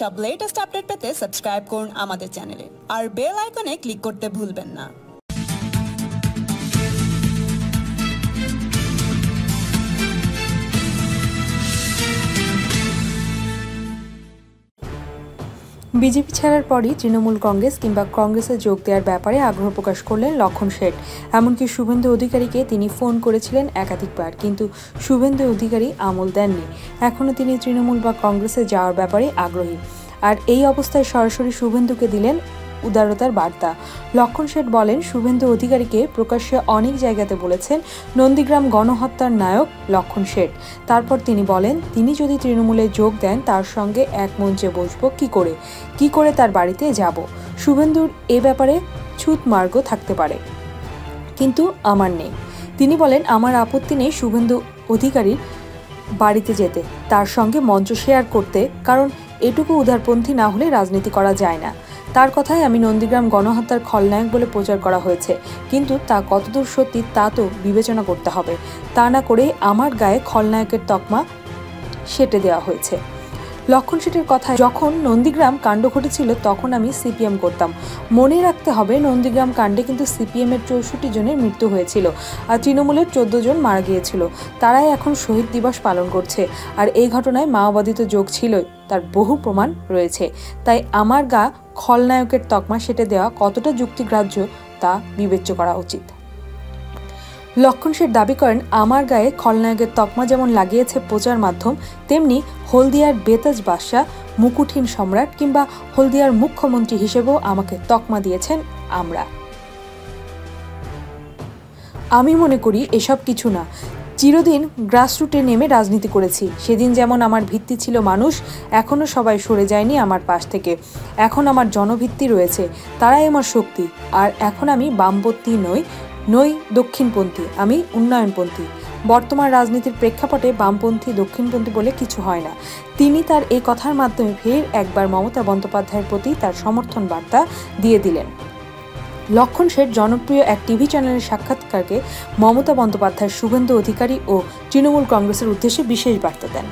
সব latest update পেতে subscribe করুন আমাদের চ্যানেলে আর বেল আইকনে ক্লিক করতে ভুলবেন না। বিজেপি ছাড়ার পরই তৃণমূল কংগ্রেস কিংবা কংগ্রেসে যোগ দেওয়ার ব্যাপারে আগ্রহ প্রকাশ করলেন লক্ষণ শেঠ। এমনকি শুভেন্দু অধিকারীকে তিনি ফোন করেছিলেন একাধিকবার, কিন্তু শুভেন্দু অধিকারী আমল দেননি। এখনও তিনি তৃণমূল বা কংগ্রেসে যাওয়ার ব্যাপারে আগ্রহী। আর এই অবস্থায় সরাসরি শুভেন্দুকে দিলেন উদারতার বার্তা। লক্ষণ শেঠ বলেন, শুভেন্দু অধিকারীকে প্রকাশ্যে অনেক জায়গাতে বলেছেন নন্দীগ্রাম গণহত্যার নায়ক লক্ষণ শেঠ। তারপর তিনি বলেন, তিনি যদি তৃণমূলে যোগ দেন তার সঙ্গে এক মঞ্চে বসবো কি করে তার বাড়িতে যাব। শুভেন্দুর এ ব্যাপারে ছুঁতমার্গ থাকতে পারে, কিন্তু আমার নেই। তিনি বলেন, আমার আপত্তি নেই শুভেন্দু অধিকারীর বাড়িতে যেতে, তার সঙ্গে মঞ্চ শেয়ার করতে, কারণ এটুকু উদারপন্থী না হলে রাজনীতি করা যায় না। তার কথায় আমি নন্দীগ্রাম গণহত্যার খলনায়ক বলে প্রচার করা হয়েছে, কিন্তু তা কতদূর সত্যি তা তো বিবেচনা করতে হবে। তা না করে আমার গায়ে খলনায়কের তকমা সেঁটে দেওয়া হয়েছে। লক্ষণ শেঠের কথায়, যখন নন্দীগ্রাম কাণ্ড ঘটেছিল তখন আমি সিপিএম করতাম। মনে রাখতে হবে, নন্দীগ্রাম কাণ্ডে কিন্তু সিপিএমের 64 জনের মৃত্যু হয়েছিল আর তৃণমূলের 14 জন মারা গিয়েছিল। তারাই এখন শহীদ দিবস পালন করছে। আর এই ঘটনায় মাওবাদী তো যোগ ছিলই, তার বহু প্রমাণ রয়েছে। তাই আমার গা খলনায়কের তকমা সেঁটে দেওয়া কতটা যুক্তিগ্রাহ্য তা বিবেচ্য করা উচিত। লক্ষণ শেঠ দাবি করেন, আমার গায়ে খলনায়কের তকমা যেমন লাগিয়েছে প্রচার মাধ্যম, তেমনি হলদিয়ার বেতাজ বাদশা, মুকুটহীন সম্রাট কিংবা হলদিয়ার মুখ্যমন্ত্রী হিসেবেও আমাকে তকমা দিয়েছেন আমরা। আমি মনে করি এসব কিছু না। চিরদিন গ্রাসরুটে নেমে রাজনীতি করেছি। সেদিন যেমন আমার ভিত্তি ছিল মানুষ, এখনও সবাই সরে যায়নি আমার পাশ থেকে। এখন আমার জনভিত্তি রয়েছে, তারাই আমার শক্তি। আর এখন আমি বামপন্থী নই দক্ষিণপন্থী, আমি উন্নয়নপন্থী। বর্তমান রাজনীতির প্রেক্ষাপটে বামপন্থী দক্ষিণপন্থী বলে কিছু হয় না। তিনি তার এই কথার মাধ্যমে ফের একবার মমতা বন্দ্যোপাধ্যায়ের প্রতি তার সমর্থন বার্তা দিয়ে দিলেন। লক্ষণ শেঠ জনপ্রিয় এক টিভি চ্যানেলের সাক্ষাৎকারকে মমতা বন্দ্যোপাধ্যায়, শুভেন্দু অধিকারী ও তৃণমূল কংগ্রেসের উদ্দেশ্যে বিশেষ বার্তা দেন।